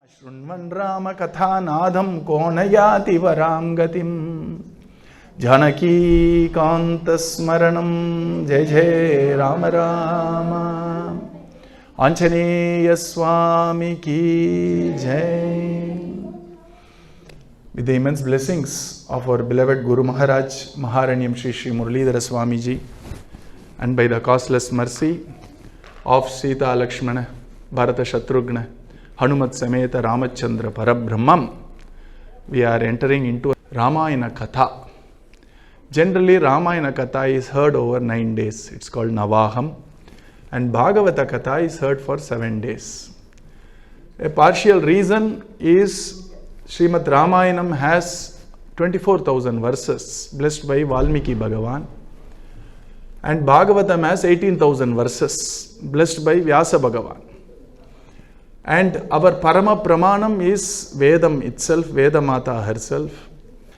Shrunvan Rama Katha Nadham Konayati Varam Gatim Janaki Kanta Smaranam Jai Jai Rama Rama Anjaneya Swami Ki Jai. With the immense blessings of our beloved Guru Maharaj, Maharanyam Sri Muralidhara Swamiji, and by the causeless mercy of Sita Lakshmana, Bharata Shatrughna, Hanumat Sameta Ramachandra Prabhu, we are entering into Ramayana Katha. Generally, Ramayana Katha is heard over 9 days. It's called Navaham. And Bhagavata Katha is heard for 7 days. A partial reason is Srimad Ramayanam has 24,000 verses, blessed by Valmiki Bhagavan. And Bhagavatam has 18,000 verses, blessed by Vyasa Bhagavan. And our Parama Pramanam is Vedam itself, Veda Mata herself.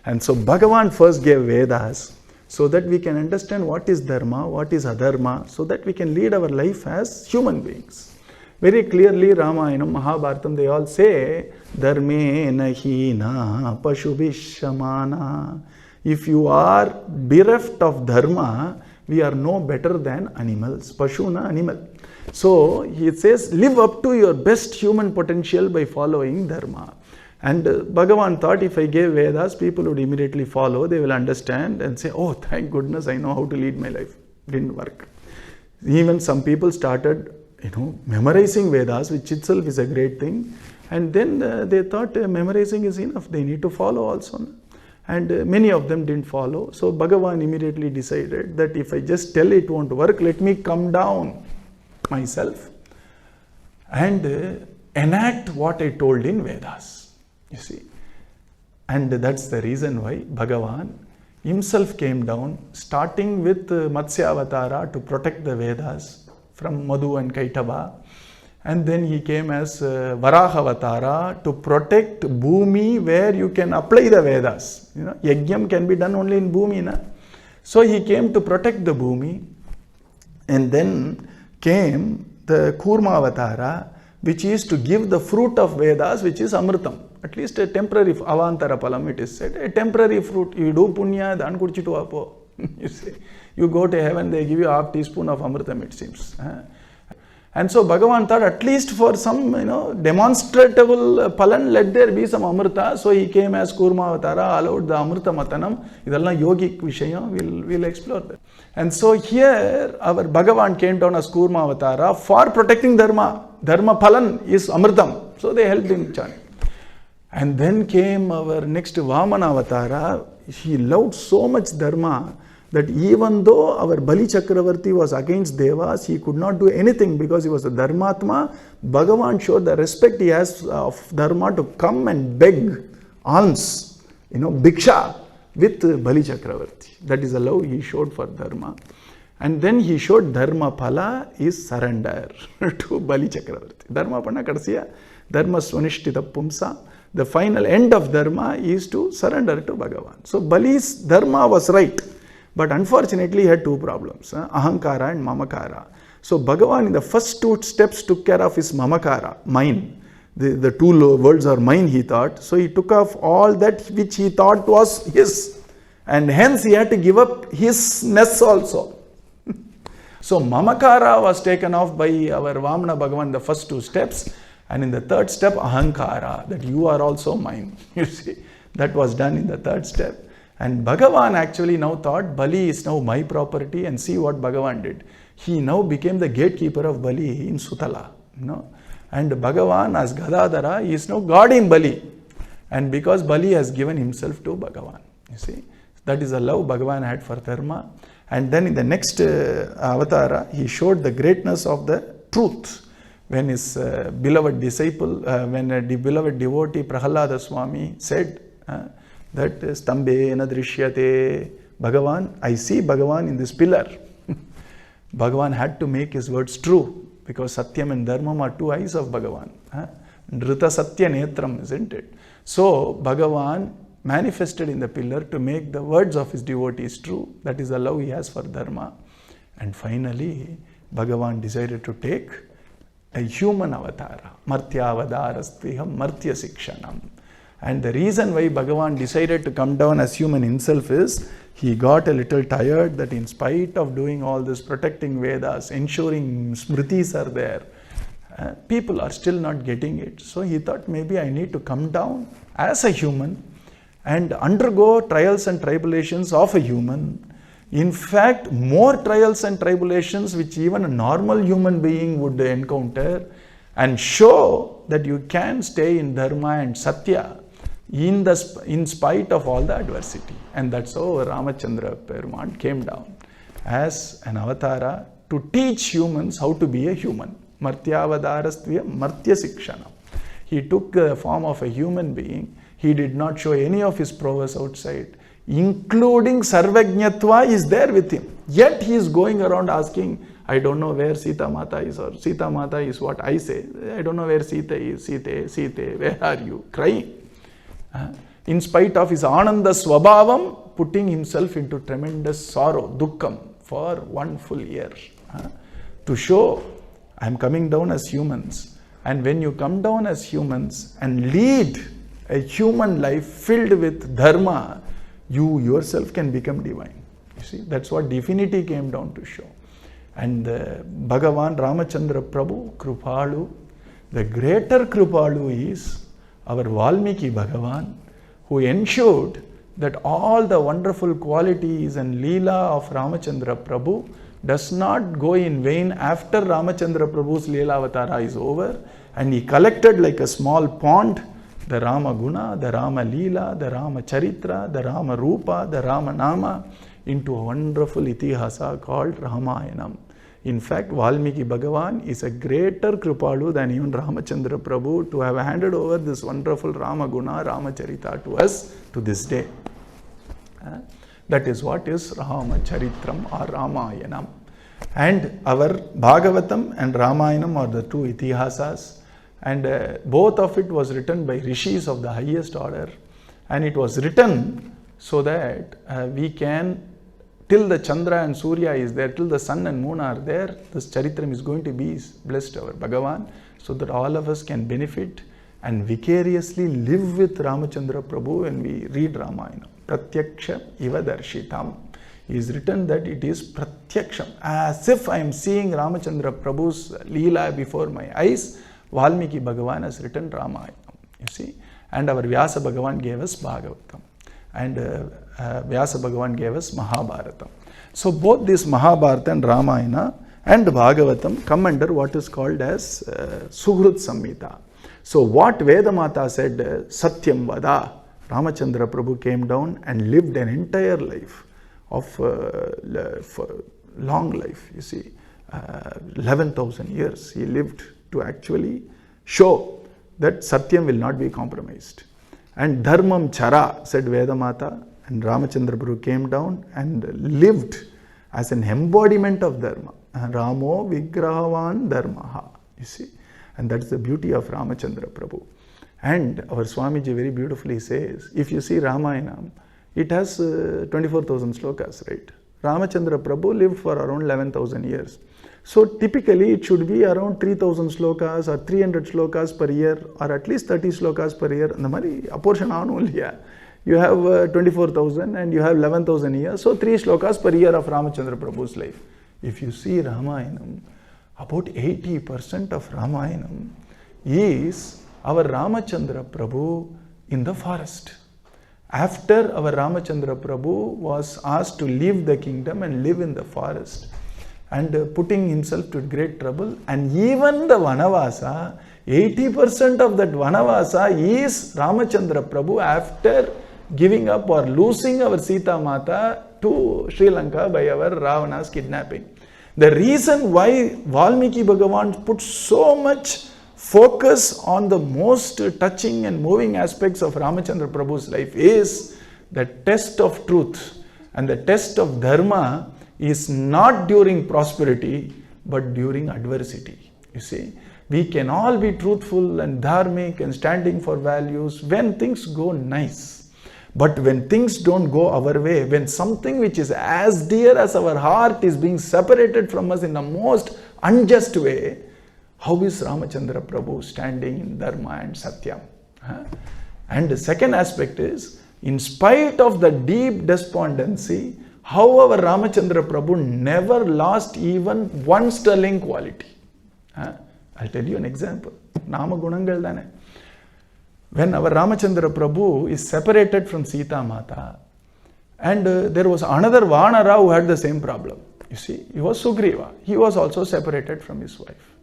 And so Bhagavan first gave Vedas so that we can understand what is Dharma, what is Adharma, so that we can lead our life as human beings. Very clearly, Ramayanam, Mahabharatam, they all say, Dharmena hina pashubhishamana. If you are bereft of Dharma, we are no better than animals. Pashuna, animal. So, he says, live up to your best human potential by following Dharma. And Bhagavan thought if I gave Vedas, people would immediately follow, they will understand and say, oh, thank goodness, I know how to lead my life. Didn't work. Even some people started, memorizing Vedas, which itself is a great thing. And then they thought memorizing is enough, they need to follow also. And many of them didn't follow. So Bhagavan immediately decided that if I just tell it won't work, let me come down myself and enact what I told in Vedas. You see. And that's the reason why Bhagavan himself came down, starting with Matsya Avatara to protect the Vedas from Madhu and Kaitava. And then he came as Varaha Avatara to protect Bhumi, where you can apply the Vedas. Yajnam can be done only in Bhumi. Na? So he came to protect the Bhumi. And then came the Kurma Avatara, which is to give the fruit of Vedas, which is Amritam. At least a temporary, Avantara Palam it is said, a temporary fruit. You do Punya, then Kurchitu Apo. You see, you go to heaven, they give you half teaspoon of Amritam, it seems. And so Bhagavan thought at least for some demonstrable palan, let there be some Amrita. So he came as Kurma Avatara, allowed the Amrita Matanam. Idalla yogic vishaya, we'll explore that. And so here our Bhagavan came down as Kurma Avatara for protecting Dharma. Dharma palan is Amritam. So they helped him chant. And then came our next Vamana Avatara. He loved so much Dharma that even though our Bali Chakravarti was against Devas, he could not do anything because he was a Dharmatma. Bhagavan showed the respect he has of Dharma to come and beg alms, Bhiksha with Bali Chakravarti. That is the love he showed for Dharma. And then he showed Dharma Phala is surrender to Bali Chakravarti. Dharma Panna Kadasiya, Dharma Swanishtita Pumsa. The final end of Dharma is to surrender to Bhagavan. So Bali's Dharma was right. But unfortunately, he had two problems, Ahankara and Mamakara. So Bhagavan in the first 2 steps took care of his Mamakara, mine. The 2 worlds are mine, he thought. So he took off all that which he thought was his. And hence he had to give up his ness also. So Mamakara was taken off by our Vamana Bhagavan, the first 2 steps. And in the 3rd step, Ahankara, that you are also mine. You see, that was done in the 3rd step. And Bhagavan actually now thought Bali is now my property, and see what Bhagavan did. He now became the gatekeeper of Bali in Sutala. And Bhagavan as Gadadhara is now guarding Bali. And because Bali has given himself to Bhagavan. You see, that is the love Bhagavan had for Dharma. And then in the next Avatara, he showed the greatness of the truth. When his beloved disciple, when a beloved devotee Prahalada Swami said, that Stambe Nadrishyate Bhagavan, I see Bhagavan in this pillar. Bhagavan had to make his words true because Satyam and Dharmam are 2 eyes of Bhagavan. Nrita Satya Netram, isn't it? So Bhagavan manifested in the pillar to make the words of his devotees true. That is the love he has for Dharma. And finally, Bhagavan decided to take a human avatara. Martyavadarastviham martya sikshanam. And the reason why Bhagavan decided to come down as human himself is, he got a little tired that in spite of doing all this, protecting Vedas, ensuring Smritis are there, people are still not getting it. So he thought, maybe I need to come down as a human and undergo trials and tribulations of a human. In fact, more trials and tribulations which even a normal human being would encounter, and show that you can stay in Dharma and Satya in spite of all the adversity. And that's how Ramachandra Perumal came down as an avatara to teach humans how to be a human. Martyavadarastvya martya sikshanam. He took the form of a human being. He did not show any of his prowess outside, including Sarvajñatva is there with him. Yet he is going around asking, I don't know where Sita Mata is, or Sita Mata is what I say. I don't know where Sita is. Sita, where are you? Crying. In spite of his Ananda Swabhavam, putting himself into tremendous sorrow, dukkham, for 1 full year. To show, I am coming down as humans. And when you come down as humans and lead a human life filled with dharma, you yourself can become divine. You see, that's what divinity came down to show. And Bhagavan Ramachandra Prabhu, Krupalu, the greater Krupalu is our Valmiki Bhagavan, who ensured that all the wonderful qualities and Leela of Ramachandra Prabhu does not go in vain after Ramachandra Prabhu's Leela Avatara is over, and he collected like a small pond the Rama Guna, the Rama Leela, the Rama Charitra, the Rama Rupa, the Rama Nama into a wonderful itihasa called Ramayanam. In fact, Valmiki Bhagavan is a greater Kripalu than even Ramachandra Prabhu to have handed over this wonderful Rama Guna, Rama Charita to us to this day. That is what is Rama Charitram or Ramayanam. And our Bhagavatam and Ramayanam are the two itihasas, and both of it was written by rishis of the highest order, and it was written so that we can, till the Chandra and Surya is there, till the sun and moon are there, this Charitram is going to be blessed our Bhagavan, so that all of us can benefit and vicariously live with Ramachandra Prabhu when we read Ramayana. Pratyaksha iva darshitam. It is written that it is pratyaksham, as if I am seeing Ramachandra Prabhu's Leela before my eyes. Valmiki Bhagavan has written Ramayana, you see, and our Vyasa Bhagavan gave us Bhagavatam, and Vyasa Bhagavan gave us Mahabharatam. So both this Mahabharata and Ramayana and Bhagavatam come under what is called as Suhrut Samhita. So what Vedamata said, Satyam Vada, Ramachandra Prabhu came down and lived an entire life of long life, you see, 11,000 years he lived to actually show that Satyam will not be compromised. And Dharmam Chara, said Vedamata, and Ramachandra Prabhu came down and lived as an embodiment of Dharma. Ramo Vigrahavan Dharmaha, you see. And that's the beauty of Ramachandra Prabhu. And our Swamiji very beautifully says, if you see Ramayana, it has 24,000 slokas, right? Ramachandra Prabhu lived for around 11,000 years. So typically it should be around 3,000 slokas or 300 slokas per year, or at least 30 slokas per year. A portion only. You have 24,000 and you have 11,000 years. So 3 slokas per year of Ramachandra Prabhu's life. If you see Ramayanam, about 80% of Ramayanam is our Ramachandra Prabhu in the forest. After our Ramachandra Prabhu was asked to leave the kingdom and live in the forest, and putting himself to great trouble, and even the Vanavasa, 80% of that Vanavasa is Ramachandra Prabhu after giving up or losing our Sita Mata to Sri Lanka by our Ravana's kidnapping. The reason why Valmiki Bhagavan put so much focus on the most touching and moving aspects of Ramachandra Prabhu's life is the test of truth and the test of Dharma is not during prosperity but during adversity. You see, we can all be truthful and dharmic and standing for values when things go nice. But when things don't go our way, when something which is as dear as our heart is being separated from us in the most unjust way, how is Ramachandra Prabhu standing in Dharma and Satyam? And the second aspect is, in spite of the deep despondency, however, Ramachandra Prabhu never lost even one sterling quality. I'll tell you an example. Nama Gunangal Dane. When our Ramachandra Prabhu is separated from Sita Mata, and there was another Vanara who had the same problem. You see, he was Sugriva. He was also separated from his wife.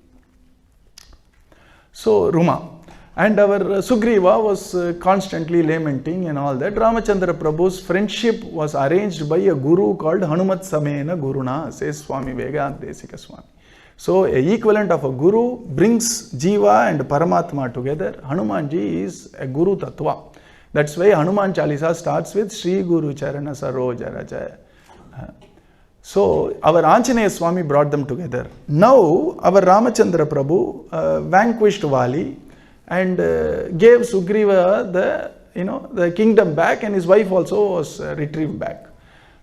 So, Ruma. And our Sugriva was constantly lamenting and all that. Ramachandra Prabhu's friendship was arranged by a guru called Hanumat Samena Guruna, says Swami Vegadesika Swami. So, an equivalent of a guru brings Jiva and Paramatma together. Hanumanji is a Guru Tattva. That's why Hanuman Chalisa starts with Sri Guru Charana Saroja Raja. So, our Anjaneya Swami brought them together. Now, our Ramachandra Prabhu vanquished Vali and gave Sugriva the kingdom back, and his wife also was retrieved back.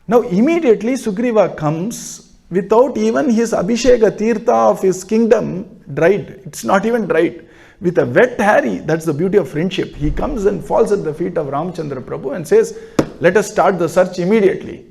Now, immediately Sugriva comes without even his Abhisheka Tirtha of his kingdom dried. It's not even dried. With a wet hair, that's the beauty of friendship. He comes and falls at the feet of Ramachandra Prabhu and says, let us start the search immediately.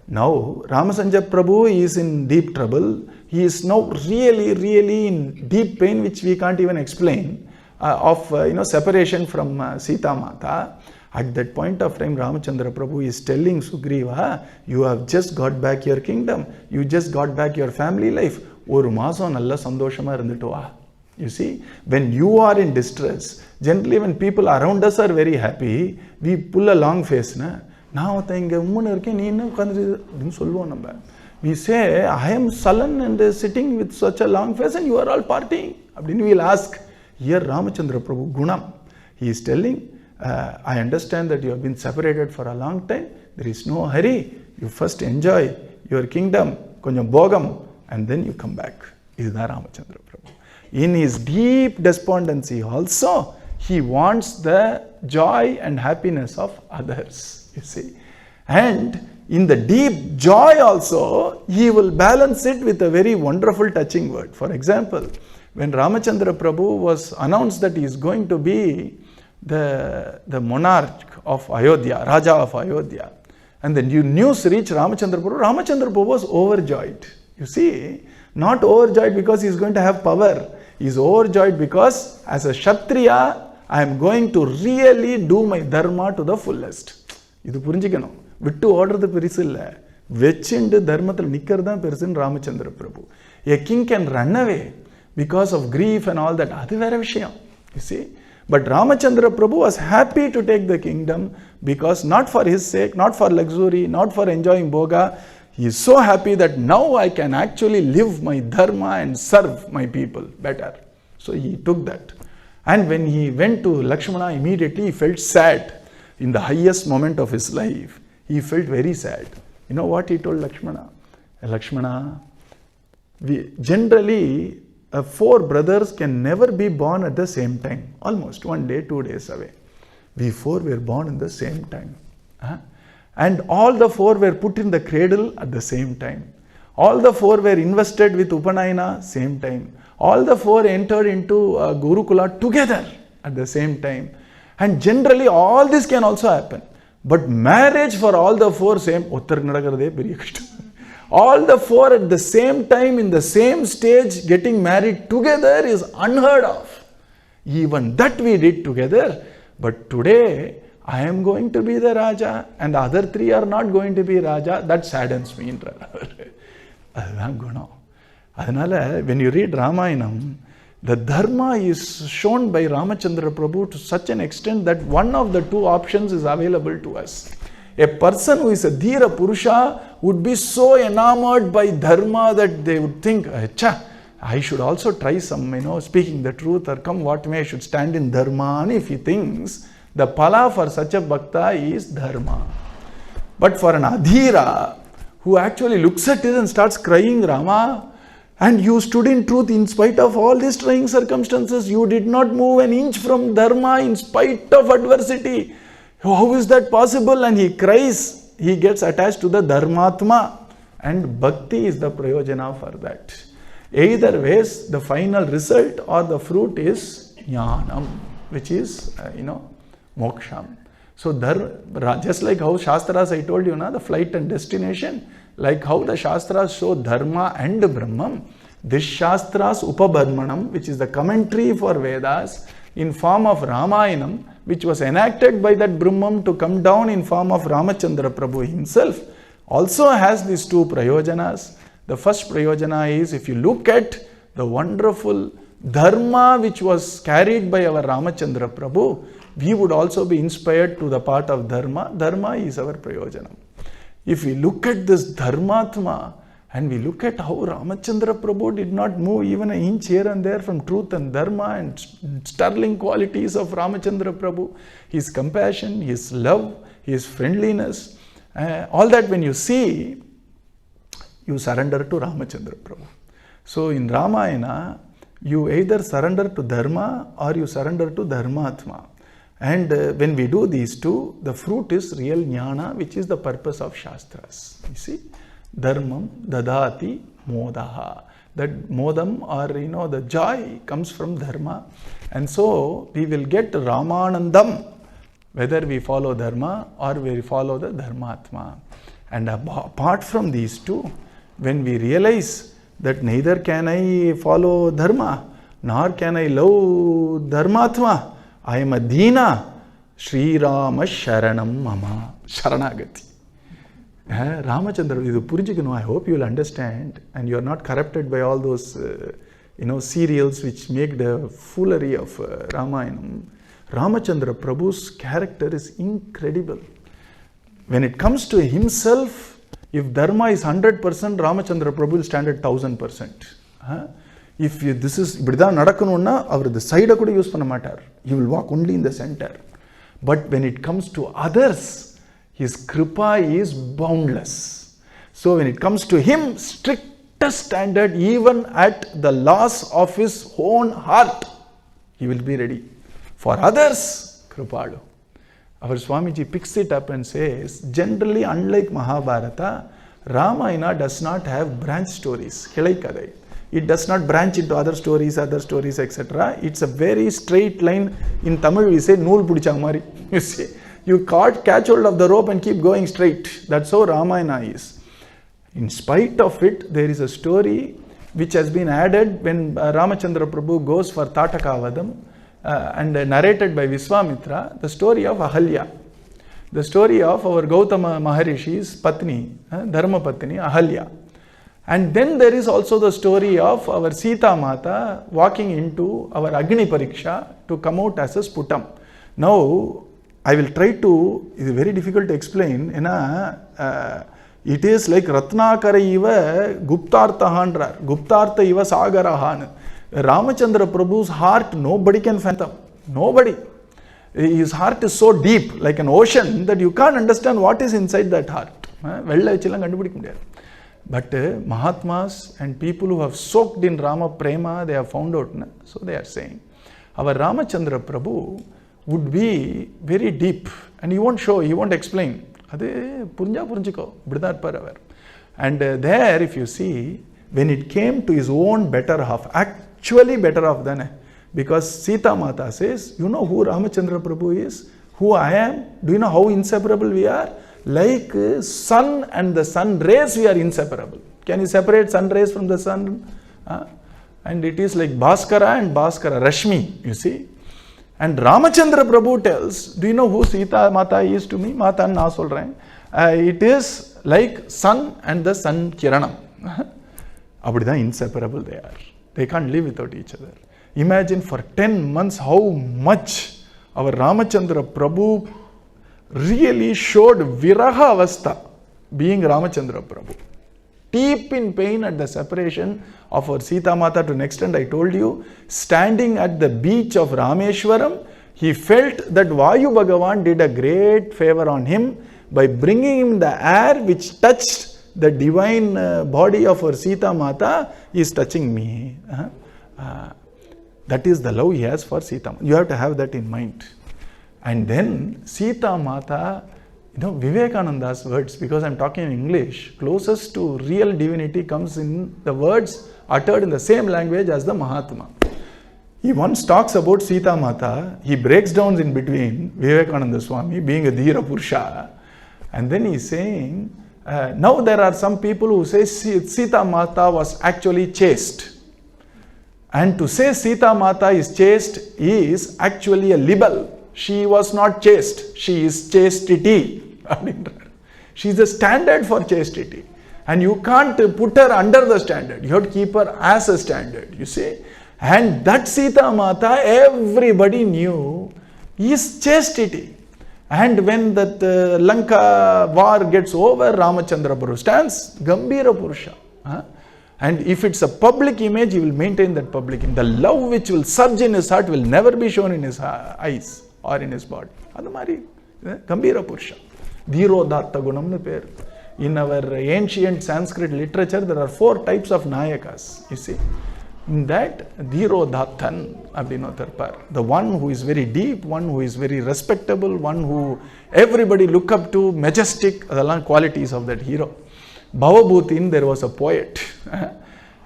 Now, Ramachandra Prabhu is in deep trouble. He is now really in deep pain, which we can't even explain, of separation from Sita Mata. At that point of time, Ramachandra Prabhu is telling Sugriva, you have just got back your kingdom. You just got back your family life. Oru maasam nalla sandoshama irundittu va. You see, when you are in distress, generally when people around us are very happy, we pull a long face. We say, I am sullen and sitting with such a long face and you are all partying. We will ask, here Ramachandra Prabhu Guna, he is telling, I understand that you have been separated for a long time. There is no hurry. You first enjoy your kingdom, konjam bogam, and then you come back. This is Ramachandra Prabhu. In his deep despondency also, he wants the joy and happiness of others, you see. And in the deep joy also, he will balance it with a very wonderful touching word. For example, when Ramachandra Prabhu was announced that he is going to be the monarch of Ayodhya, Raja of Ayodhya, and the news reached Ramachandra Prabhu was overjoyed. You see, not overjoyed because he is going to have power. He is overjoyed because as a Kshatriya, I am going to really do my dharma to the fullest. Idu purinjikano. Vittu order the perisilla. Vechindu dharmathil nikkardan perisin Ramachandra Prabhu. A king can run away because of grief and all that. Adu vera vishayam. You see. But Ramachandra Prabhu was happy to take the kingdom because not for his sake, not for luxury, not for enjoying bhoga. He is so happy that now I can actually live my dharma and serve my people better. So he took that. And when he went to Lakshmana, immediately he felt sad. In the highest moment of his life, he felt very sad. You know what he told Lakshmana? Lakshmana, generally, 4 brothers can never be born at the same time. Almost 1 day, 2 days away. We 4 were born at the same time. And all the 4 were put in the cradle at the same time. All the 4 were invested with Upanayana same time. All the 4 entered into Gurukula together at the same time. And generally all this can also happen. But marriage for all the 4 same, all the 4 at the same time in the same stage getting married together is unheard of. Even that we did together. But today, I am going to be the Raja and the other 3 are not going to be Raja. That saddens me. When you read Ramayanam, the dharma is shown by Ramachandra Prabhu to such an extent that one of the 2 options is available to us. A person who is a Dhira Purusha would be so enamored by dharma that they would think, I should also try some, speaking the truth or come what may, I should stand in dharma. And if he thinks, the pala for such a bhakta is dharma. But for an adhira who actually looks at it and starts crying, Rama, and you stood in truth in spite of all these trying circumstances, you did not move an inch from dharma in spite of adversity. How is that possible? And he cries, he gets attached to the dharmatma. And bhakti is the prayojana for that. Either ways, the final result or the fruit is jnanam, which is, moksham. So, just like how Shastras, I told you, the flight and destination, like how the Shastras show Dharma and Brahman, this Shastras Upabarmanam, which is the commentary for Vedas, in form of Ramayanam, which was enacted by that Brahman to come down in form of Ramachandra Prabhu himself, also has these two prayojanas. The first prayojana is, if you look at the wonderful dharma which was carried by our Ramachandra Prabhu, we would also be inspired to the path of dharma. Dharma is our prayojana. If we look at this dharmatma and we look at how Ramachandra Prabhu did not move even an inch here and there from truth and dharma and sterling qualities of Ramachandra Prabhu, his compassion, his love, his friendliness, all that when you see, you surrender to Ramachandra Prabhu. So in Ramayana, you either surrender to dharma or you surrender to dharmatma. And when we do these two, the fruit is real jnana, which is the purpose of Shastras. You see, dharmam dadati modaha. That modam, or the joy comes from dharma. And so we will get Ramanandam, whether we follow dharma or we follow the dharmatma. And apart from these two, when we realize that neither can I follow dharma, nor can I love dharmatma, I am a dina, Sri Rama Sharanam Mama, Sharanagati. Ramachandra, I hope you will understand, and you are not corrupted by all those, serials which make the foolery of Ramayana. Ramachandra Prabhu's character is incredible. When it comes to himself, if dharma is 100%, Ramachandra Prabhu will stand at 1000%. If this is இப்படிதான் நடக்கணும்னா அவர் the side கூட use பண்ண மாட்டார். He will walk only in the center. But when it comes to others, his krupa is boundless. So when it comes to him, strictest standard, even at the loss of his own heart, he will be ready. For others, krupalu. Our Swamiji picks it up and says, generally unlike Mahabharata, Ramayana does not have branch stories. It does not branch into other stories, etc. It's a very straight line. In Tamil we say, nool pudichang mari. You see, you catch hold of the rope and keep going straight. That's how Ramayana is. In spite of it, there is a story which has been added when Ramachandra Prabhu goes for Tatakavadam, and narrated by Viswamitra, the story of Ahalya. The story of our Gautama Maharishi's Patni, Dharma Patni, Ahalya. And then there is also the story of our Sita Mata walking into our Agni pareeksha to come out as a sputam. Now, I will try to, it is very difficult to explain, it is like Ratnakara iva Guptartha Guptartha iva Sagarahan. Ramachandra Prabhu's heart, nobody can fathom. Nobody. His heart is so deep, like an ocean, that you can't understand what is inside that heart. But Mahatmas and people who have soaked in Rama Prema, they have found out. So they are saying, our Ramachandra Prabhu would be very deep, and he won't show, he won't explain. And there, if you see, when it came to his own better half, actually better half than, because Sita Mata says, you know who Ramachandra Prabhu is? Who I am? Do you know how inseparable we are? Like sun and the sun rays, we are inseparable. Can you separate sun rays from the sun? And it is like Bhaskara and Bhaskara, Rashmi, you see. And Ramachandra Prabhu tells, do you know who Sita Mata is to me? Mata na solren. It is like sun and the sun Kiranam. Abdida inseparable they are. They can't live without each other. Imagine for 10 months how much our Ramachandra Prabhu really showed Viraha Avastha, being Ramachandra Prabhu. Deep in pain at the separation of our Sita Mata, to an extent I told you, standing at the beach of Rameshwaram, he felt that Vayu Bhagavan did a great favor on him by bringing him the air which touched the divine body of our Sita Mata is touching me. That is the love he has for Sita Mata. You have to have that in mind. And then Sita Mata, Vivekananda's words, because I am talking in English, closest to real divinity comes in the words uttered in the same language as the Mahatma. He once talks about Sita Mata. He breaks down in between Vivekananda Swami being a Dhira Purusha. And then he's saying, now there are some people who say Sita Mata was actually chaste. And to say Sita Mata is chaste is actually a libel. She was not chaste. She is chastity. She is a standard for chastity. And you can't put her under the standard. You have to keep her as a standard, you see. And that Sita Mata, everybody knew, is chastity. And when that Lanka war gets over, Ramachandra Prabhu stands, Gambhira Purusha. And if it's a public image, he will maintain that public image. The love which will surge in his heart will never be shown in his eyes or in his body. Adamari, Gambhira Purusha. Dhirodatta Gunam pair. In our ancient Sanskrit literature, there are 4 types of Nayakas, you see. In that, Dhirodhattan, Abdinotarpar. The one who is very deep, one who is very respectable, one who everybody look up to, majestic, the qualities of that hero. Bhavabhutin, there was a poet.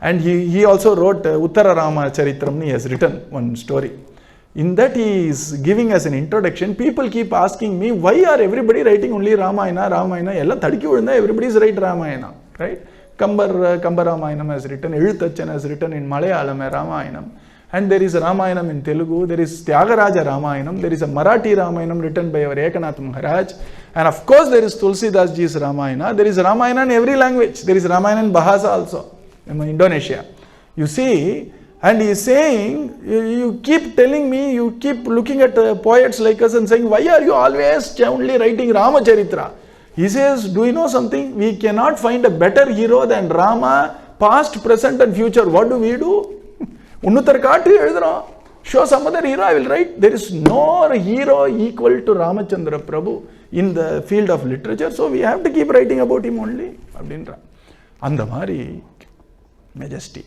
And he also wrote Uttara Rama Charitramni, he has written one story. In that he is giving us an introduction. People keep asking me, why are everybody writing only Ramayana, everybody is writing Ramayana, right? Kambar Ramayanam has written, Ezhuthachan has written in Malayalam Ramayanam. And there is a Ramayanam in Telugu, there is Tyagaraja Ramayanam, there is a Marathi Ramayanam written by our Ekanath Maharaj. And of course there is Tulsidas Ji's Ramayana. There is Ramayana in every language. There is Ramayana in Bahasa also, in Indonesia. You see, and he is saying, you keep telling me, you keep looking at poets like us and saying, why are you always only writing Ramacharitra? He says, do you know something? We cannot find a better hero than Rama, past, present and future. What do we do? Show some other hero, I will write. There is no hero equal to Ramachandra Prabhu in the field of literature. So we have to keep writing about him only. Andamari, majesty.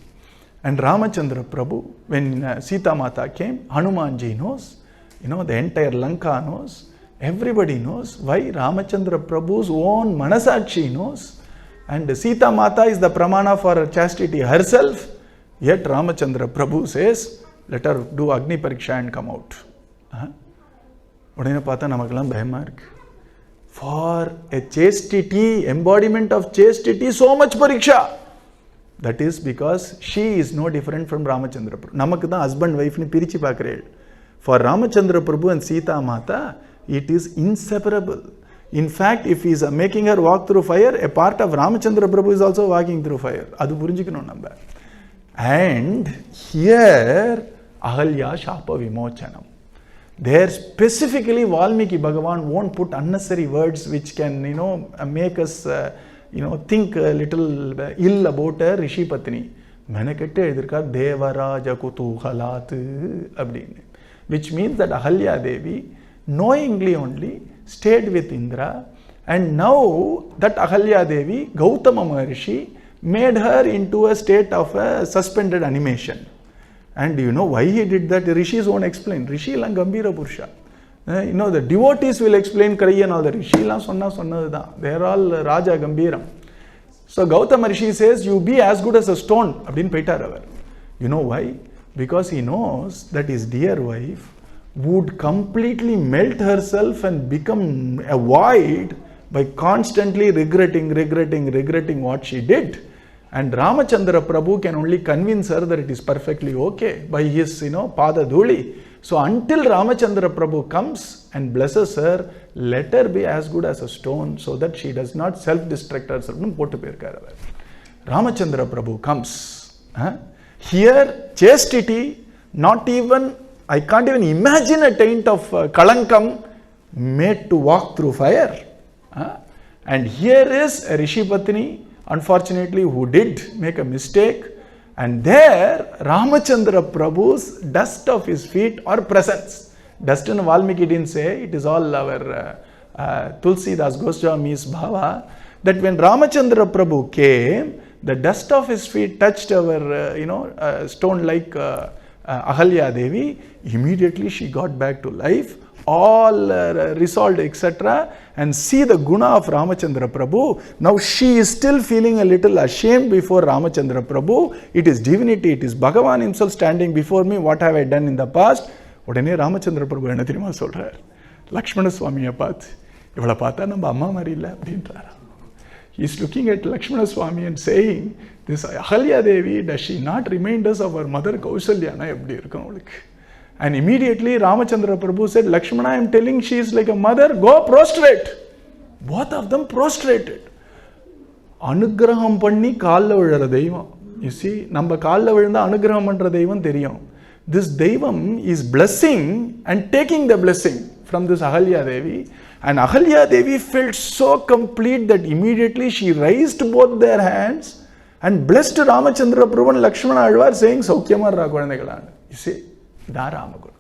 And Ramachandra Prabhu, when Sita Mata came, Hanumanji knows, the entire Lanka knows. Everybody knows why Ramachandra Prabhu's own Manasakshi knows. And Sita Mata is the pramana for chastity herself. Yet Ramachandra Prabhu says, let her do agni pareeksha and come out. For a chastity, embodiment of chastity, so much pareeksha. That is because she is no different from Ramachandra Prabhu. Namakda husband wife ni pirichi pakrel. For Ramachandra Prabhu and Sita Mata, it is inseparable. In fact, if he is making her walk through fire, a part of Ramachandra Prabhu is also walking through fire. Adu purinjikano namba. And here, Ahalya Shapa Vimochanam. There specifically Valmiki Bhagavan won't put unnecessary words which can, make us, think a little ill about Rishi Patni. Devaraja Kutuhalat Abdin. Which means that Ahalya Devi knowingly only stayed with Indra, and now that Ahalya Devi, Gautama Maharishi, made her into a state of a suspended animation. And you know why he did that? Rishis won't explain. Rishi lang Gambhira Purusha. The devotees will explain Kariya and all that. Rishi lang sonna. They are all Raja Gambhiram. So Gautama Rishi says, you be as good as a stone. You know why? Because he knows that his dear wife would completely melt herself and become a void by constantly regretting what she did. And Ramachandra Prabhu can only convince her that it is perfectly okay by his, Pada Dhuli. So until Ramachandra Prabhu comes and blesses her, let her be as good as a stone so that she does not self-destruct herself. Ramachandra Prabhu comes. Here, chastity, not even, I can't even imagine a taint of kalankam made to walk through fire. And here is a Rishi Patni, unfortunately, who did make a mistake. And there, Ramachandra Prabhu's dust of his feet or presence. Dust in Valmiki didn't say, it is all our Tulsidas Goswami's bhava, that when Ramachandra Prabhu came, the dust of his feet touched our, stone like Ahalya Devi. Immediately she got back to life. all resolved, etc., and see the guna of Ramachandra Prabhu. Now she is still feeling a little ashamed before Ramachandra Prabhu. It is divinity, it is Bhagavan himself standing before me. What have I done in the past? உடனே ராமச்சந்திர பிரபு என்ன தெரியுமா சொல்றார்? லக்ஷ்மண சுவாமியை பார்த்து, இவளை பார்த்தா நம்ம அம்மா மாதிரி இல்லை அப்படின்றார். He is looking at Lakshmana Swami and saying, this Ahalya Devi, does she not remind us of our mother Kausalya? And immediately Ramachandra Prabhu said, Lakshmana, I am telling she is like a mother, go prostrate. Both of them prostrated. Anugraham panni kaalla vizhara deivam. You see, நம்ம கால்ல விழுந்தா அனுகிரகம் பண்ற தெய்வம் தெரியும். This Devam is blessing and taking the blessing from this Ahalya Devi. And Ahalya Devi felt so complete that immediately she raised both their hands and blessed Ramachandra Prabhu and Lakshmana Alvar, saying, Saukyamara Kulandegalan. You see, da Ramaguna.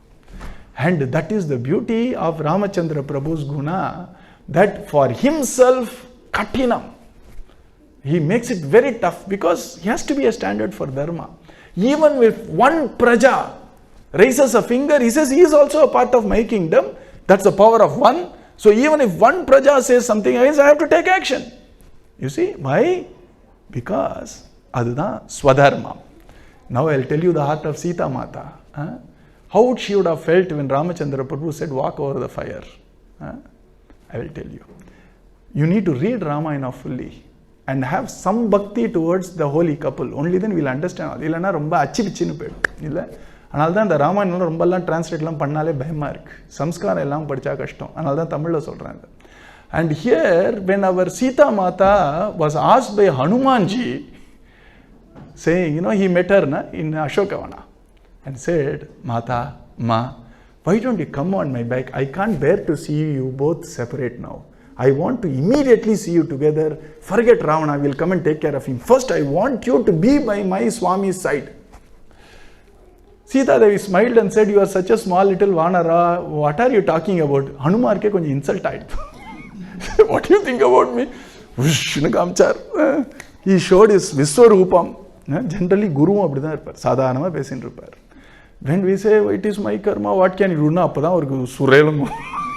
And that is the beauty of Ramachandra Prabhu's guna, that for himself, Katinam. He makes it very tough because he has to be a standard for Dharma. Even if one praja raises a finger, he says he is also a part of my kingdom. That's the power of one. So even if one praja says something else, I have to take action. You see, why? Because adudha swadharma. Now I'll tell you the heart of Sita Mata. How she would have felt when Ramachandra Prabhu said, walk over the fire. I will tell you. You need to read Ramayana fully and have some bhakti towards the holy couple. Only then we'll understand. Illana romba achi pichinu poidum illa. Adala dhaan the Ramayana romba ella translate lam pannale bayama irukku. Samskaram ellam padicha kashtam. Adala dhaan Tamil la solran. And here when our Sita Mata was asked by Hanumanji, saying, he met her in Ashokavana and said, Mata, Ma, why don't you come on my back? I can't bear to see you both separate now. I want to immediately see you together. Forget Ravana, I will come and take care of him. First, I want you to be by my Swami's side. Sita Devi smiled and said, you are such a small little Vanara. What are you talking about? Hanuman ke konja insult aayithu. What do you think about me? He showed his Viswarupam. Generally, Guru அப்படிதான் இருப்பார். சாதாரணமாக பேசிட்டு இருப்பார். When we say, it is my karma, what can you do? அப்பதான் அவருக்கு சுரேலும்.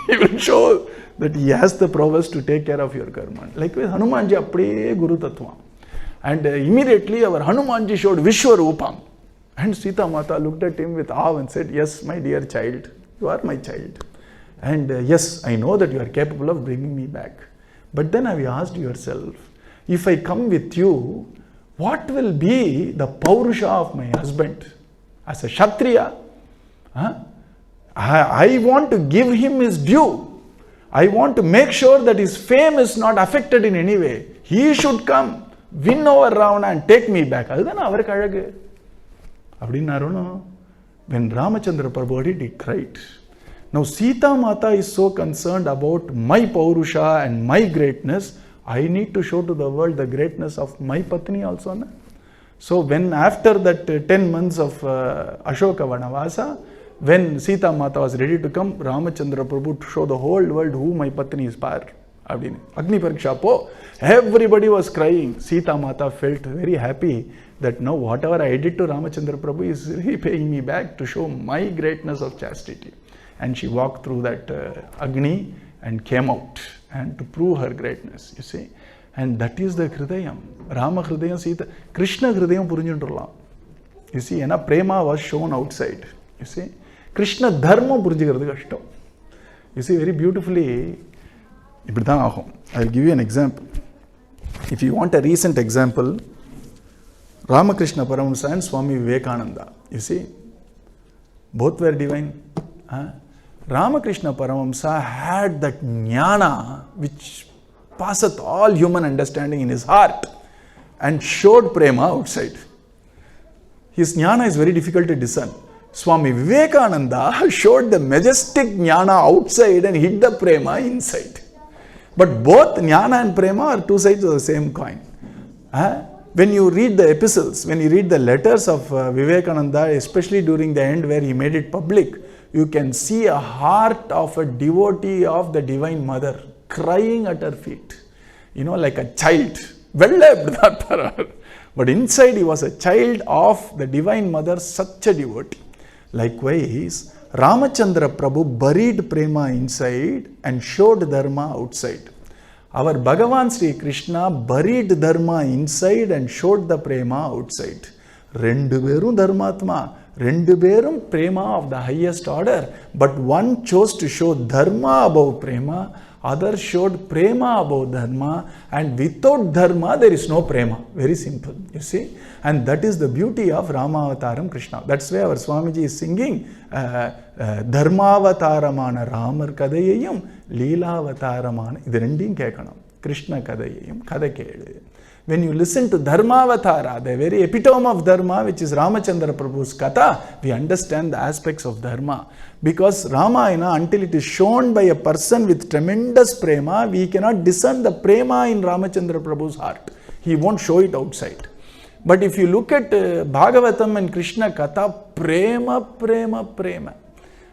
He will show that he has the prowess to take care of your karma. Likewise, Hanumanji அப்படியே Guru Tattva. And immediately our Hanumanji showed Vishwarupam. And Sita Mata looked at him with awe and said, yes, my dear child, you are my child. And yes, I know that you are capable of bringing me back. But then have you asked yourself, if I come with you, what will be the paurusha of my husband? As a Kshatriya, I want to give him his due. I want to make sure that his fame is not affected in any way. He should come, win over Ravana and take me back. Adhana avarku alagu. Abdinnaru. When Ramachandra Prabhu did, he cried. Now Sita Mata is so concerned about my paurusha and my greatness. I need to show to the world the greatness of my Patni also. Na? So when after that 10 months of Ashoka Vanavasa, when Sita Mata was ready to come, Ramachandra Prabhu to show the whole world who my Patni is par. Agni pareeksha po. Everybody was crying. Sita Mata felt very happy that now whatever I did to Ramachandra Prabhu is repaying me back to show my greatness of chastity. And she walked through that agni and came out and to prove her greatness, you see. And that is the Hridayam. Rama Hridayam, Sita. Krishna Hridayam purinjundrlam. You see, and Prema was shown outside. You see. Krishna Dharma purinjikiradhu kashtam. You see, very beautifully, I'll give you an example. If you want a recent example, Ramakrishna Paramahamsa and Swami Vivekananda. You see, both were divine. Ramakrishna Paramahamsa had that jnana which passeth all human understanding in his heart and showed prema outside. His jnana is very difficult to discern. Swami Vivekananda showed the majestic jnana outside and hid the prema inside. But both jnana and prema are two sides of the same coin. When you read the epistles, when you read the letters of Vivekananda, especially during the end where he made it public, you can see a heart of a devotee of the Divine Mother crying at her feet. Like a child. But inside he was a child of the Divine Mother, such a devotee. Likewise, Ramachandra Prabhu buried prema inside and showed dharma outside. Our Bhagavan Sri Krishna buried dharma inside and showed the prema outside. Rendu verum dharmatma, rendu verum prema of the highest order, but one chose to show dharma above prema, other showed prema above dharma, and without dharma there is no prema. Very simple, you see. And that is the beauty of Ramavataram Krishna. That's why our Swamiji is singing Dharmavataramana Ramar Kadayayam, Leelavataramana. Idu rendiyum kekkanum. Krishna Kadayayam, Kada kelu. When you listen to Dharmavatara, the very epitome of Dharma, which is Ramachandra Prabhu's Katha, we understand the aspects of Dharma. Because Ramayana, until it is shown by a person with tremendous prema, we cannot discern the prema in Ramachandra Prabhu's heart. He won't show it outside. But if you look at Bhagavatam and Krishna Katha, prema, prema, prema.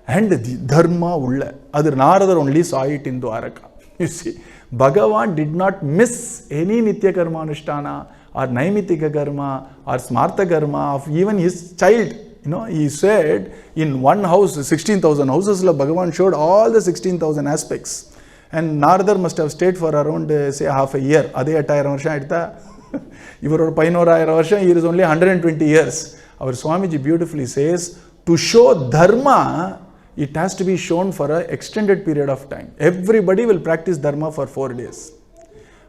And the Dharma ulla. Other Narada only saw it in Dwaraka. You see. Bhagavan did not miss any Nitya Karma Anushtana or Naimitika Karma or Smartha Karma of even his child. You know, he said in one house, 16,000 houses, Bhagavan showed all the 16,000 aspects. And Narada must have stayed for around, say, half a year. Adhe 8,000 varsha edta. Ivaroda 11,000 varsha, he is only 120 years. Our Swamiji beautifully says, to show Dharma, it has to be shown for an extended period of time. Everybody will practice Dharma for 4 days.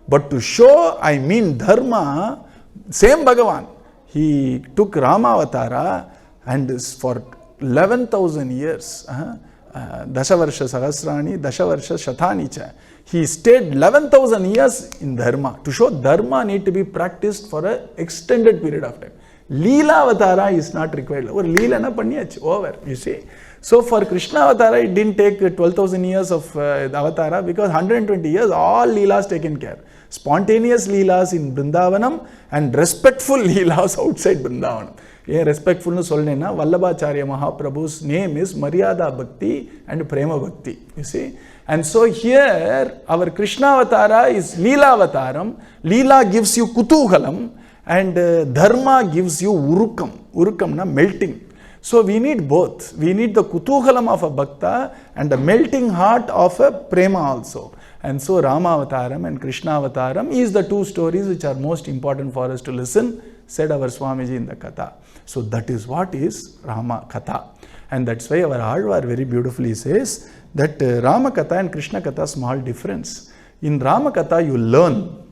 But to show, I mean Dharma, same Bhagavan, he took Ramavatara and for 11,000 years, Dashavarsha Sahasrani, Dashavarsha Shatani cha, he stayed 11,000 years in Dharma. To show Dharma need to be practiced for an extended period of time. Leela Avatara is not required. Or Leela na panniyach, over, you see. So for Krishna Avatara, it didn't take 12,000 years of Avatara, because 120 years, all Leelas taken care. Spontaneous Leelas in Vrindavanam and respectful Leelas outside Vrindavanam. Yeah, respectful nu solnena, Vallabhacharya Mahaprabhu's name is Maryada Bhakti and Prema Bhakti, you see. And so here, our Krishna Avatara is Leela Avataram. Leela gives you Kutuhalam and Dharma gives you Urukam. Urukam na melting. So we need both. We need the kutuhalam of a bhakta and the melting heart of a prema also. And so Rama Avataram and Krishna Avataram is the two stories which are most important for us to listen, said our Swamiji in the Katha. So that is what is Rama Katha. And that's why our Alvar very beautifully says that Rama Katha and Krishna Katha, small difference. In Rama Katha you learn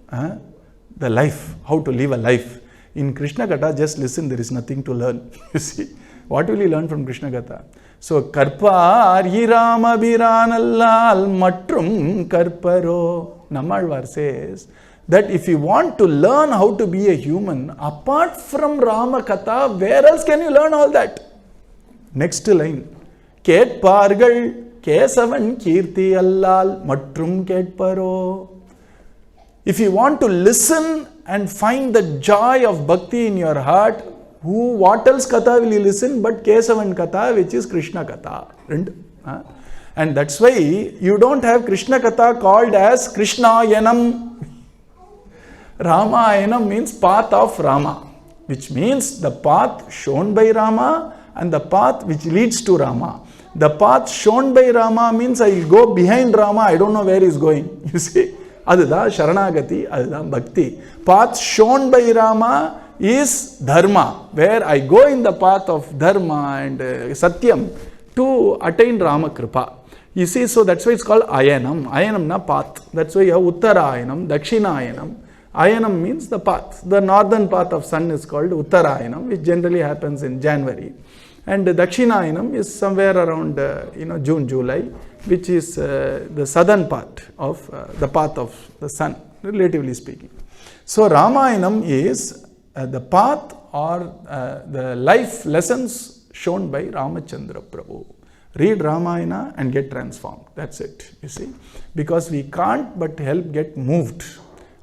the life, how to live a life. In Krishna Katha, just listen, there is nothing to learn. You see, what will you learn from Krishna Katha? So, Karpa Rama Biranallal Matrum Karparo. Namadwaar says that if you want to learn how to be a human, apart from Rama Katha, where else can you learn all that? Next line. Ketpargal Kesavan Kirti Allal Matrum Ketparo. If you want to listen and find the joy of bhakti in your heart, what else Katha will you listen but Kesavan Katha, which is Krishna Katha. And that's why you don't have Krishna Katha called as Krishnayanam. Ramayanam means path of Rama, which means the path shown by Rama and the path which leads to Rama. The path shown by Rama means I will go behind Rama, I don't know where he is going. You see? Adada Sharanagati, Adada Bhakti. Path shown by Rama is Dharma, where I go in the path of Dharma and Satyam to attain Rama Kripa. You see, so that's why it's called Ayanam. Ayanam na path. That's why you have Uttarayanam, Dakshinayanam. Ayanam means the path. The northern path of sun is called Uttarayanam, which generally happens in January. And Dakshinayanam is somewhere around June, July, which is the southern part of the path of the sun, relatively speaking. So Ramayanam is the path or the life lessons shown by Ramachandra Prabhu. Read Ramayana and get transformed. That's it, you see. Because we can't but help get moved.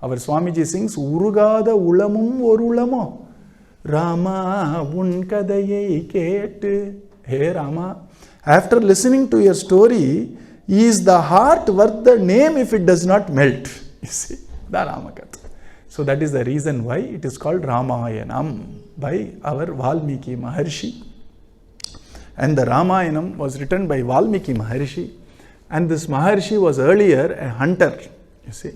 Our Swamiji sings, Urugada ulamum orulamo. Rama un kadayai ket. Hey Rama, after listening to your story, is the heart worth the name if it does not melt? You see, the Rama Katha. So that is the reason why it is called Ramayanam by our Valmiki Maharshi. And the Ramayana was written by Valmiki Maharishi. And this Maharishi was earlier a hunter, you see.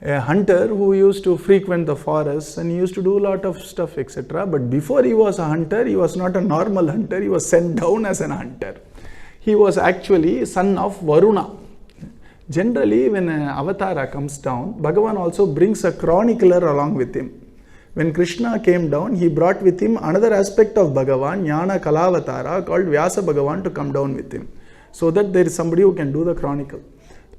A hunter who used to frequent the forests and he used to do a lot of stuff, etc. But before he was a hunter, he was not a normal hunter, he was sent down as an hunter. He was actually son of Varuna. Generally, when an avatara comes down, Bhagavan also brings a chronicler along with him. When Krishna came down, he brought with him another aspect of Bhagavan, Jnana Kalavatara, called Vyasa Bhagavan, to come down with him. So that there is somebody who can do the chronicle.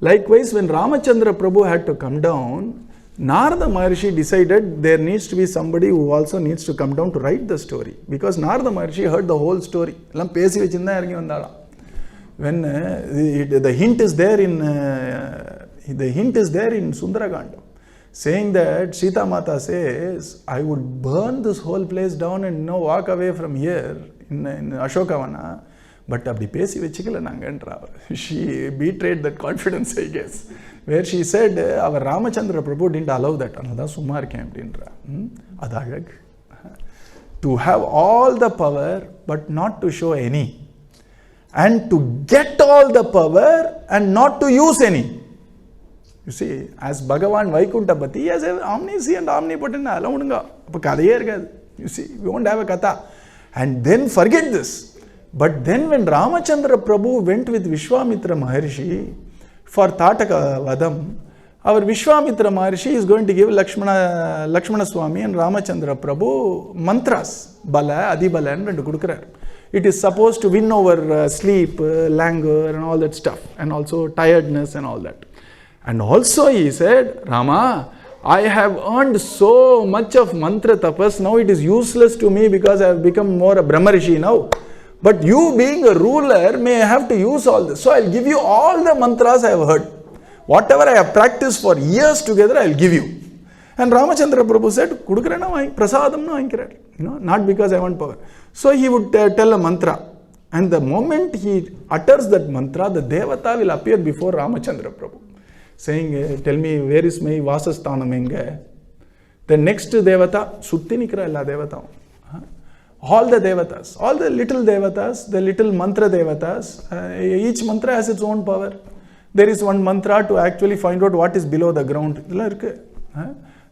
Likewise, when Ramachandra Prabhu had to come down, Narada Maharshi decided there needs to be somebody who also needs to come down to write the story. Because Narada Maharshi heard the whole story. When the hint is there in Sundaraganda, saying that Sita Mata says, I would burn this whole place down and walk away from here in Ashokavana. But she betrayed that confidence, I guess. Where she said, our Ramachandra Prabhu didn't allow that. To have all the power, but not to show any. And to get all the power and not to use any. You see, as Bhagavan Vaikuntapati, he has omniscient, omnipotent. You see, we won't have a katha. And then forget this. But then when Ramachandra Prabhu went with Vishwamitra Maharshi for Tataka Vadam, our Vishwamitra Maharshi is going to give Lakshmana Swami and Ramachandra Prabhu mantras, Bala, Adibala and Kudukarar. It is supposed to win over sleep, languor and all that stuff, and also tiredness and all that. And also he said, Rama, I have earned so much of mantra tapas, now it is useless to me because I have become more a Brahmarishi now. But you being a ruler may have to use all this. So I'll give you all the mantras I have heard. Whatever I have practiced for years together, I'll give you. And Ramachandra Prabhu said, prasadam na vankiraru. Not because I want power. So he would tell a mantra. And the moment he utters that mantra, the Devata will appear before Ramachandra Prabhu. Saying, tell me, where is my Vasasthanam enge? The next Devata, Sutti nikra ella Devata. All the devatas, all the little devatas, the little mantra devatas, each mantra has its own power. There is one mantra to actually find out what is below the ground.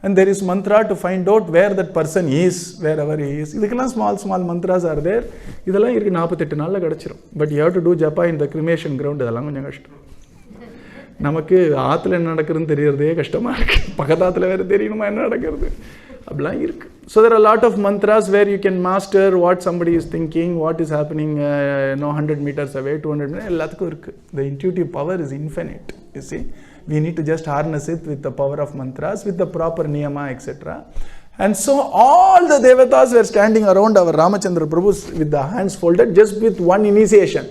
And there is mantra to find out where that person is, wherever he is. Small mantras are there. But you have to do japa in the cremation ground. நமக்கு ஆத்துல என்ன நடக்குதுன்னு தெரியறதே கஷ்டமா இருக்கு. பக்கத்தாத்துல வேற தெரியணுமா என்ன நடக்குது? அப்படிலாம் இருக்கு. So there are a lot of mantras where you can master what somebody is thinking, what is happening 100 meters away, 200 meters, எல்லாத்துக்கும் இருக்கு. The intuitive power is infinite, you see. We need to just harness it with the power of mantras, with the proper niyama, etc. And so all the devatas were standing around our Ramachandra Prabhu with the hands folded, just with one initiation.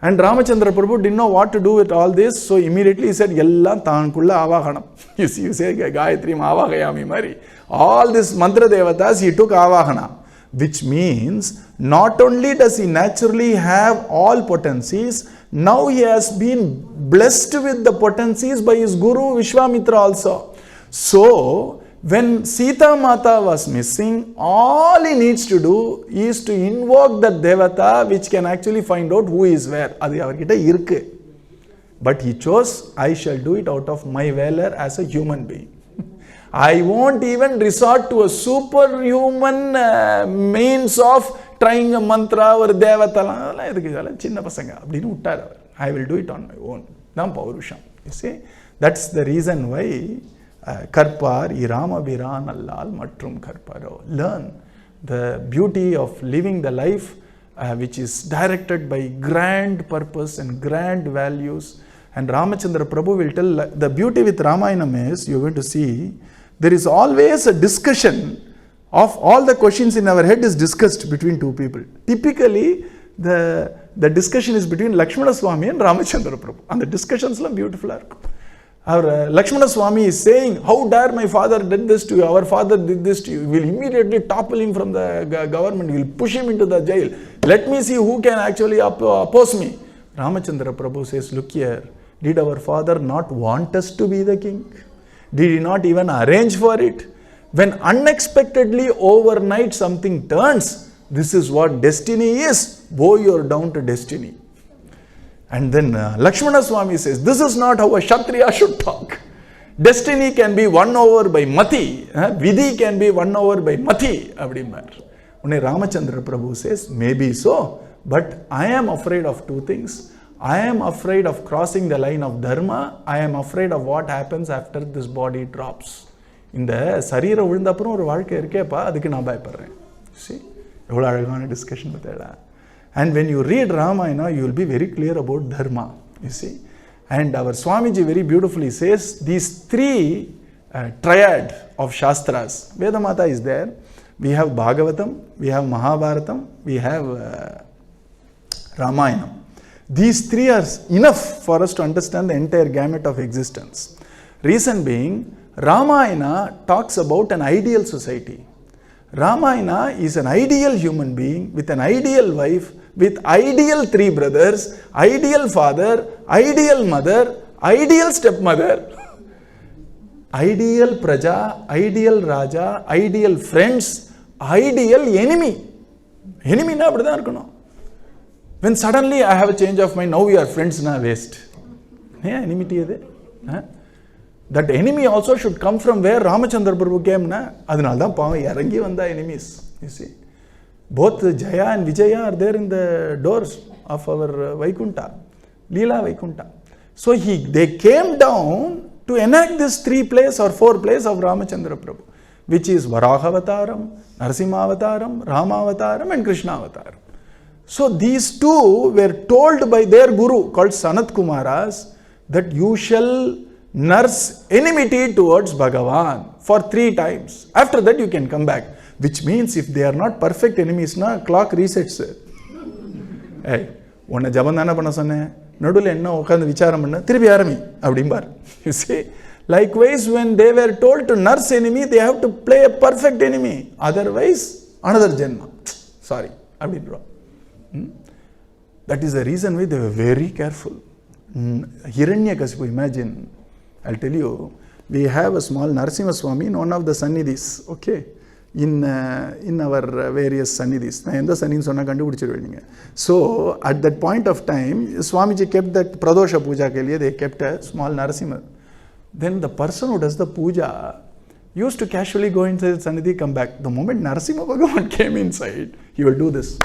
And Ramachandra Prabhu didn't know what to do with all this, so immediately he said, Yellam Tankulla Avahanam. You see, you say Gayatri Avahayami Mari. All these mantra devatas, he took Avahana, which means not only does he naturally have all potencies, now he has been blessed with the potencies by his guru Vishwamitra also. So, when Sita Mata was missing, all he needs to do is to invoke that Devata which can actually find out who is where. But he chose, I shall do it out of my valor as a human being. I won't even resort to a superhuman means of trying a mantra or Devata. I will do it on my own. You see, that's the reason why Karpar, Irama Viran Allal Matrum Karparo. Learn the beauty of living the life which is directed by grand purpose and grand values. And Ramachandra Prabhu will tell, the beauty with Ramayana is, you're going to see, there is always a discussion of all the questions in our head is discussed between two people. Typically, the discussion is between Lakshmana Swami and Ramachandra Prabhu. And the discussions are beautiful. Our Lakshmana Swami is saying, how dare my father did this to you, our father did this to you. We will immediately topple him from the government, we will push him into the jail. Let me see who can actually oppose me. Ramachandra Prabhu says, look here, did our father not want us to be the king? Did he not even arrange for it? When unexpectedly overnight something turns, This is what destiny is. Bow your down to destiny. And then Lakshmana Swami says, this is not how a Kshatriya should talk. Destiny can be won over by Mati. Vidhi can be won over by Mati. Only Ramachandra Prabhu says, maybe so, but I am afraid of two things. I am afraid of crossing the line of Dharma. I am afraid of what happens after this body drops. இந்த சரீரம் விழுந்த அப்புறம் ஒரு வாழ்க்கை இருக்கேப்பா, அதுக்கு நான் பயப்படுறேன். See, எவ்வளோ அழகான discussion பார்த்தேடா. And when you read Ramayana, you will be very clear about Dharma. You see, and our Swamiji very beautifully says these three triad of Shastras. Vedamata is there. We have Bhagavatam, we have Mahabharatam, we have Ramayana. These three are enough for us to understand the entire gamut of existence. Reason being, Ramayana talks about an ideal society. Ramayana is an ideal human being with an ideal wife, with ideal three brothers, ideal father, ideal mother, ideal stepmother, ideal praja, ideal raja, ideal friends, ideal enemy. Enemy na apdi dhaan irukano. When suddenly I have a change of mind, now we are friends, na waste. Yeah, enmity adu. That enemy also should come from where Ramachandra Prabhu came, na. Adinal dhaan paavam irangi vanda enemies. You see, both Jaya and Vijaya are there in the doors of our Vaikunta, Leela Vaikunta. So they came down to enact this 3 plays or 4 plays of Ramachandra Prabhu, which is Varahavatam, Narasimhavataram, Ramavataram and Krishnavataram. So these two were told by their guru called Sanat Kumaras that you shall nurse enmity towards Bhagavan for 3 times. After that you can come back. Which means if they are not perfect enemies, na clock resets. Hey, one jabandana panna sonne, nadula enna ukkandu vicharam panna, thirupi arami appdimbar. You see, likewise when they were told to nurse enemy, they have to play a perfect enemy. Otherwise, another janma. Sorry, appdindro. That is the reason why they were very careful. Hiranyakasipu, imagine, I'll tell you, we have a small Narasimha Swami in one of the Sannidhis, okay, in our various Sannidhis. So, at that point of time, Swamiji kept that Pradosha Puja ke liye, they kept a small Narasimha. Then the person who does the puja used to casually go inside the Sannidhi, come back. The moment Narasimha Bhagavan came inside, he will do this.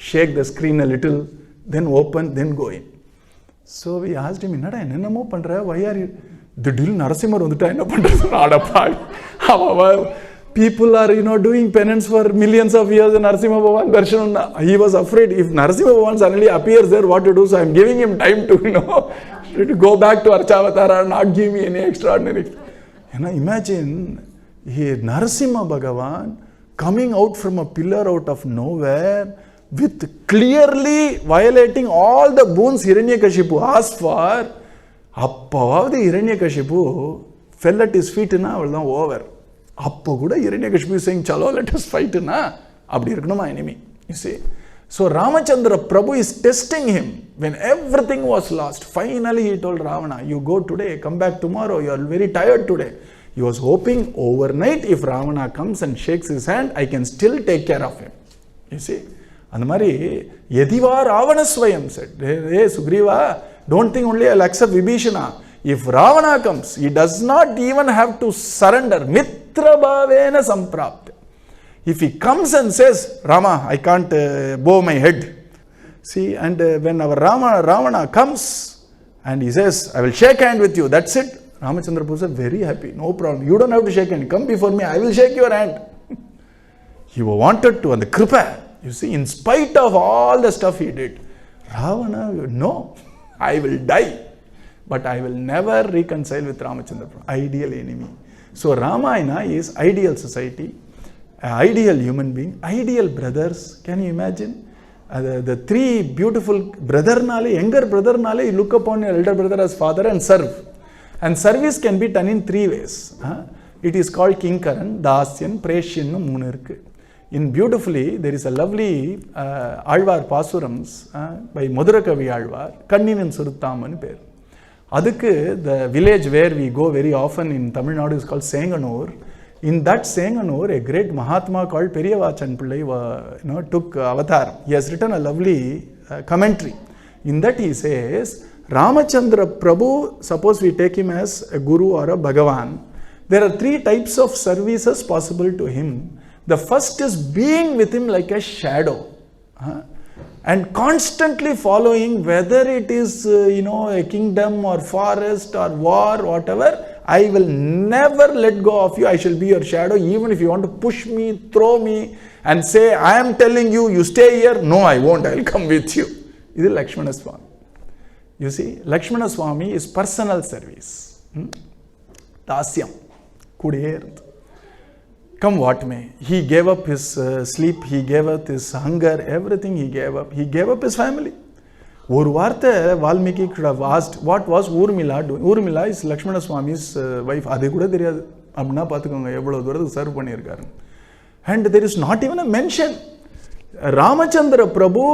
Shake the screen a little, then open, then go in. So we asked him, why are you? The deal Narasimha people are, doing penance for millions of years in Narasimha Bhavan darshan. He was afraid if Narasimha Bhavan suddenly appears there, what to do? So I am giving him time to, to go back to Archavatara and not give me any extraordinary. Imagine Narasimha Bhagavan coming out from a pillar out of nowhere, with clearly violating all the boons Hiranyakashipu asked for. Appavavadu Hiranyakashipu fell at his feet, over. Appo kuda Hiranyakashipu is saying, chalo, let us fight, na. Abdi irukkanuma enemy. You see. So Ramachandra Prabhu is testing him. When everything was lost, finally he told Ravana, you go today, come back tomorrow, you are very tired today. He was hoping overnight if Ravana comes and shakes his hand, I can still take care of him. You see. And Mari, Yediva Ravana Swayam said, hey Sugriva, don't think only I'll accept Vibhishana. If Ravana comes, he does not even have to surrender. Mitra Bhavena Samprapta. If he comes and says, Rama, I can't bow my head. See, and when our Ravana comes and he says, I will shake hand with you, that's it. Ramachandra Prabhu said, very happy, no problem. You don't have to shake hand. Come before me, I will shake your hand. He wanted to, and the krupa. You see, in spite of all the stuff he did, Ravana, no, I will die. But I will never reconcile with Ramachandra Prabhu, ideal enemy. So Ramayana is ideal society, ideal human being, ideal brothers. Can you imagine? The 3 beautiful brother nale, younger brother nale, you look upon your elder brother as father and serve. And service can be done in 3 ways. It is called Kinkaran, Dasyan, Preshyan, 3 irukku. In beautifully, there is a lovely Alvar Pasurams by Madurakavi Alvar, Kanninan Suruthaman per. Adukku, the village where we go very often in Tamil Nadu is called Senganur. In that Senganur, a great Mahatma called Periyavachan Pillai took avatar. He has written a lovely commentary. In that he says, Ramachandra Prabhu, suppose we take him as a guru or a Bhagavan, there are three types of services possible to him. The first is being with him like a shadow. And constantly following, whether it is a kingdom or forest or war, whatever, I will never let go of you. I shall be your shadow. Even if you want to push me, throw me and say, I am telling you, you stay here. No, I won't. I will come with you. This is Lakshmana Swami. You see, Lakshmana Swami is personal service. Dasyam. Come what may. He gave up his sleep. He gave up his hunger. Everything he gave up. He gave up his family. ஒரு வார்த்தை Valmiki could have asked, what was Urmila doing? Urmila is Lakshmana Swami's wife. அது கூட தெரியாது. அப்படின்னா பார்த்துக்கோங்க எவ்வளவு தூரத்துக்கு serve பண்ணியிருக்காரு. And there is not even a mention. Ramachandra Prabhu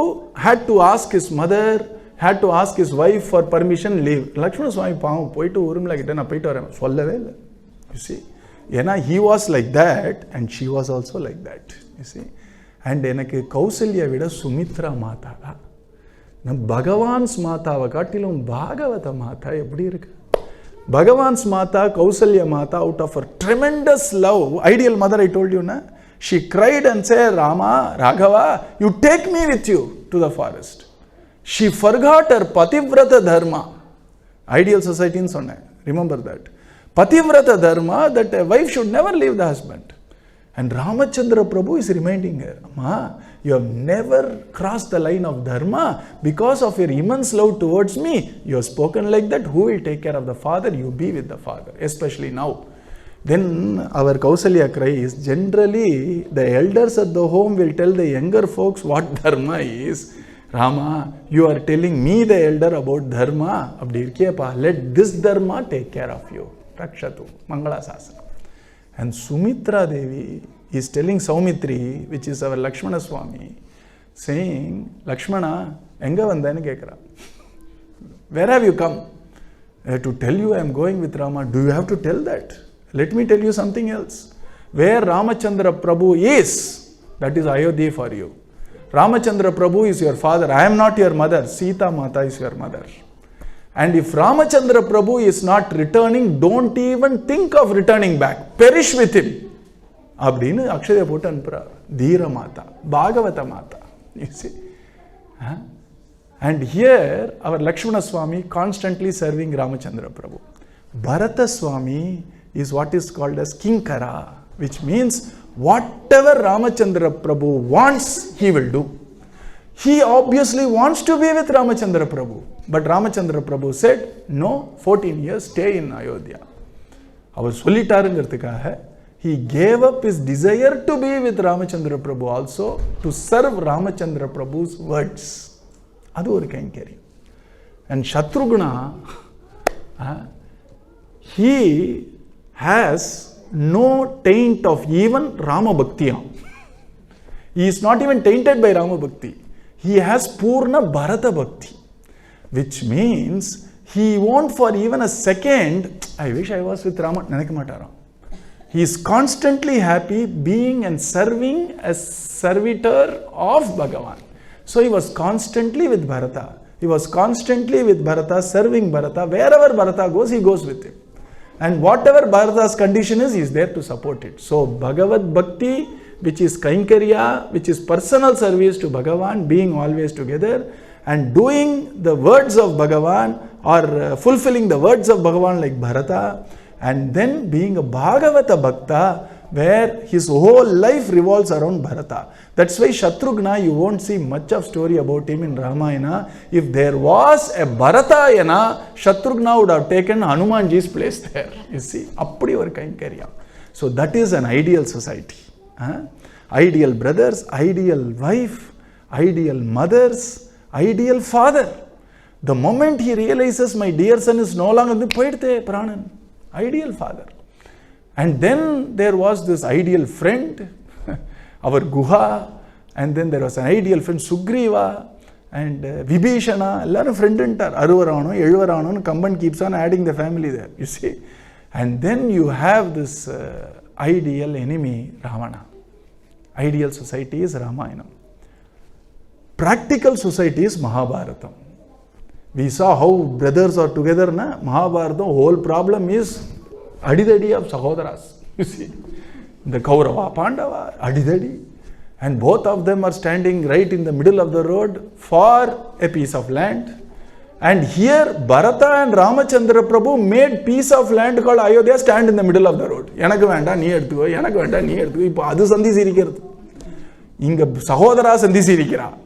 had to ask his mother, had to ask his wife for permission, leave. Lakshmana Swami பாவம் போயிட்டு Urmila கிட்ட நான் போயிட்டு வரேன் சொல்லவே இல்லை. You see, ஏன்னா he was like that and she was also like that. You see, and எனக்கு கௌசல்யா விட சுமித்ரா மாதா பகவான்ஸ் மாதாவை காட்டிலும் பாகவத மாதா எப்படி இருக்கு? பகவான்ஸ் மாதா கௌசல்யா மாதா out of her tremendous love, ideal mother, I told you na, she cried and said, Rama, Raghava, you take me with you to the forest. She forgot her pativrata dharma. Ideal society in sonna, remember that. Pativrata dharma, that a wife should never leave the husband. And Ramachandra Prabhu is reminding her, Ma, you have never crossed the line of dharma because of your immense love towards me. You have spoken like that. Who will take care of the father? You be with the father, especially now. Then our Kausalya cries, generally the elders at the home will tell the younger folks what dharma is. Rama, you are telling me, the elder, about dharma. Let this dharma take care of you. Rakshatu, Mangala Sasana. And Sumitra Devi is telling Saumitri, which is our Lakshmana Swami, saying, Lakshmana, enga vandana kekra. Where have you come? To tell you I am going with Rama. Do you have to tell that? Let me tell you something else. Where Ramachandra Prabhu is, that is Ayodhya for you. Ramachandra Prabhu is your father. I am not your mother. Sita Mata is your mother. And if Ramachandra Prabhu is not returning, don't even think of returning back. Perish with him. Abdinu Akshaya put anpura. Dhira Mata. Bhagavata Mata. You see? And here, our Lakshmana Swami constantly serving Ramachandra Prabhu. Bharata Swami is what is called as Kinkara, which means whatever Ramachandra Prabhu wants, he will do. He obviously wants to be with Ramachandra Prabhu. But Ramachandra Prabhu said, no, 14 years, stay in Ayodhya. Our solitarungathukkaga, he gave up his desire to be with Ramachandra Prabhu also to serve Ramachandra Prabhu's words. Adu oru kainkari. And Shatrughna, he has no taint of even Rama Bhakti. He is not even tainted by Rama Bhakti. He has Purna Bharata Bhakti, which means he won't for even a second, I wish I was with Rama, Nanakamatara. He is constantly happy being and serving as servitor of Bhagavan. So he was constantly with Bharata. He was constantly with Bharata, serving Bharata. Wherever Bharata goes, he goes with him. And whatever Bharata's condition is, he is there to support it. So Bhagavad Bhakti, which is Kaikarya, which is personal service to Bhagavan, being always together and doing the words of Bhagavan or fulfilling the words of Bhagavan like Bharata, and then being a Bhagavata Bhakta where his whole life revolves around Bharata. That's why Shatrughna, you won't see much of story about him in Ramayana. If there was a Bharatayana, Shatrughna would have taken Hanumanji's place there. You see, appadi or Kaikarya. So that is an ideal society. Ideal brothers, ideal wife, ideal mothers, ideal father. The moment he realizes my dear son is no longer pranan, ideal father. And then there was this ideal friend, our Guha, and then there was an ideal friend Sugriva and Vibhishana, all friend enter, Aruvarano, Eluvarano, Kamban keeps on adding the family there, you see. And then you have this ideal enemy Ravana. Ideal society is Ramayana. Practical society is Mahabharata. We saw how brothers are together, na? Mahabharata, whole problem is adidadi of Sahodaras. You see, the Kaurava, Pandava, adidadi. And both of them are standing right in the middle of the road for a piece of land. And here Bharata and Ramachandra Prabhu made piece of land called Ayodhya stand in the middle of the road. Yanakku venda nee eduthuko, yanakku venda nee eduthuko. Ipo adu sandhi sirikkirathu. Inga Sahodara sandhi sirikira.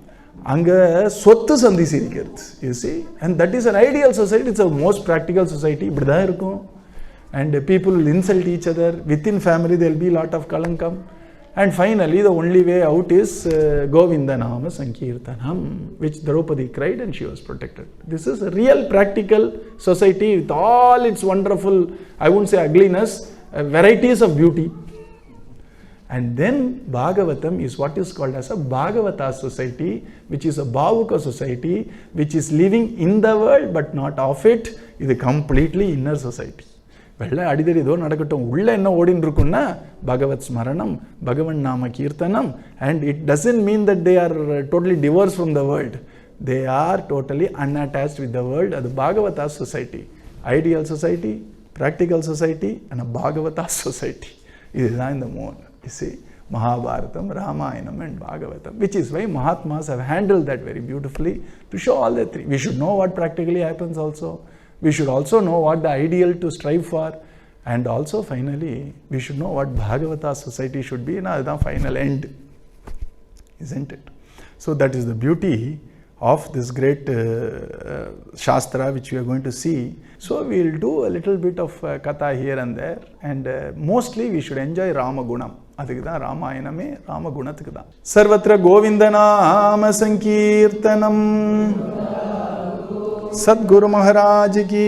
Anga sottu sandhi sirikkirathu. You see? And that is an ideal society. It's a most practical society. Ibdi dhaan irukum. And people will insult each other. Within family there will be lot of kalankam. And finally, the only way out is Govinda Nama Sankirtanam, which Draupadi cried and she was protected. This is a real practical society with all its wonderful, I won't say ugliness, varieties of beauty. And then Bhagavatam is what is called as a Bhagavata society, which is a Bhavuka society, which is living in the world but not of it. It is a completely inner society. வெள்ள அடிதடி ஏதோ நடக்கட்டும், உள்ள என்ன ஓடின்னு இருக்குன்னா பகவத் ஸ்மரணம், பகவன் நாம கீர்த்தனம். And it doesn't mean that they are totally divorce from the world. They are totally unattached with the world. அது Bhagavata society. Ideal society, practical society and Bhagavata society. இதுதான் இந்த மூணு. You see, Mahabharatam, Ramayana and Bhagavatam, which is why Mahatmas have handled that very beautifully to show all the three. We should know what practically happens also. We should also know what the ideal to strive for, and also finally we should know what Bhagavata society should be. Now the final end, isn't it? So that is the beauty of this great Shastra which we are going to see. So we will do a little bit of Katha here and there, and mostly we should enjoy Rama Gunam. அதுக்கு தான் ராமாயணமே ராம குணத்துக்கு தான். சர்வத்திர கோவிந்த நாம சங்கீர்த்தனம். सद्गुरु महाराज की